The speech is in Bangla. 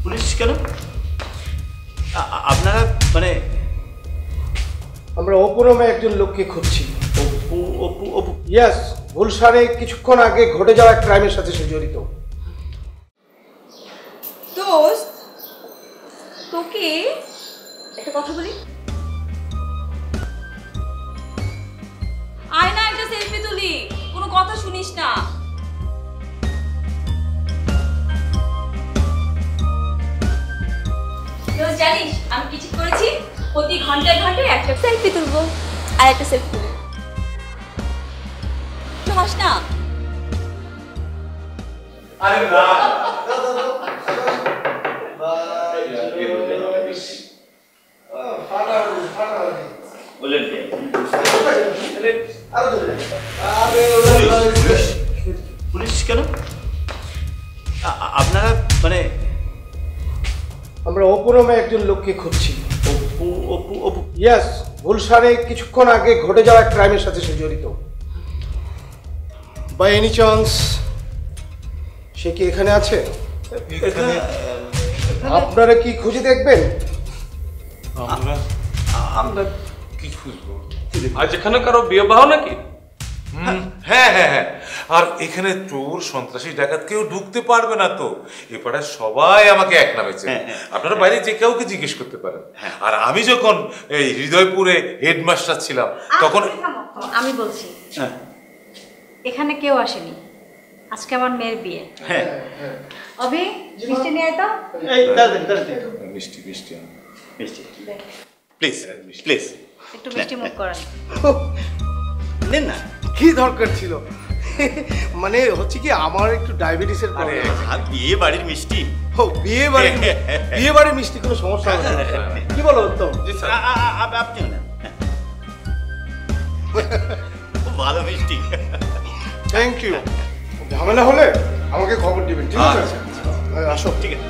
পুলিশ কেন? আপনারা মানে? আমরা অপু নামে একজন লোককে খুঁজছি। অপু? অপু? অপু? ইয়েস, গুলশানে কিছুক্ষণ আগে ঘটে যাওয়া ক্রাইমের সাথে সে জড়িত। দোস্ত, তোকে একটা কথা বলি। আয় না, একটা সেলফি তুলি। কোনো কথা শুনিস না। দোস্ত, জানিস আমি কি ঠিক করেছি? প্রতি ঘন্টায় ঘন্টায় একটা সেলফি তুলবো আর একটা সেলফি তুলবো। হাস না। আরে না, বলেন কে? পুলিশ কেন? আপনারা মানে? আমরা অপু নামে একজন লোককে খুঁজছি। অপু? অপু? অপু? ইয়েস, গুলশানে কিছুক্ষণ আগে ঘটে যাওয়া ক্রাইমের সাথে সে জড়িত। বাই এনি চান্স সে কি এখানে আছে? আপনারা কি খুঁজে দেখবেন? আমরা কি খুঁজবো? আজ এখানে কারো বিয়ে বাহ নাকি? হ্যাঁ হ্যাঁ হ্যাঁ, আর এখানে চোর সন্ত্রাসী ডাকাত কেউ ঢুকতে পারবে না তো। এ পাড়ায় সবাই আমাকে এক নামে চেনে। আপনারা বাইরে যে কাউকে জিজ্ঞেস করতে পারেন। আর আমি যখন এই হৃদয়পুরে হেডমাস্টার ছিলাম তখন আমি বলছি এখানে কেউ আসেনি, আজকে আমার মেয়ের বিয়ে। হ্যাঁ, অভি, মিষ্টি নিয়ে আয় তো। মিষ্টি মিষ্টি মিষ্টি প্লিজ প্লিজ একটু মিষ্টি মুখ করেন। নেন না। কি দরকার ছিল? মানে হচ্ছে কি, আমার একটু ডায়াবেটিসের প্রবলেম। আর বিয়ে বাড়ির মিষ্টি? ও, বিয়ে বাড়ির মিষ্টি কোনো সমস্যা হবে না। কি বলো উত্তম? আপনিও না, ভালো মিষ্টি। Thank you. ঝামেলা হলে আমাকে খবর দিবেন, ঠিক আছে? আসো। ঠিক আছে।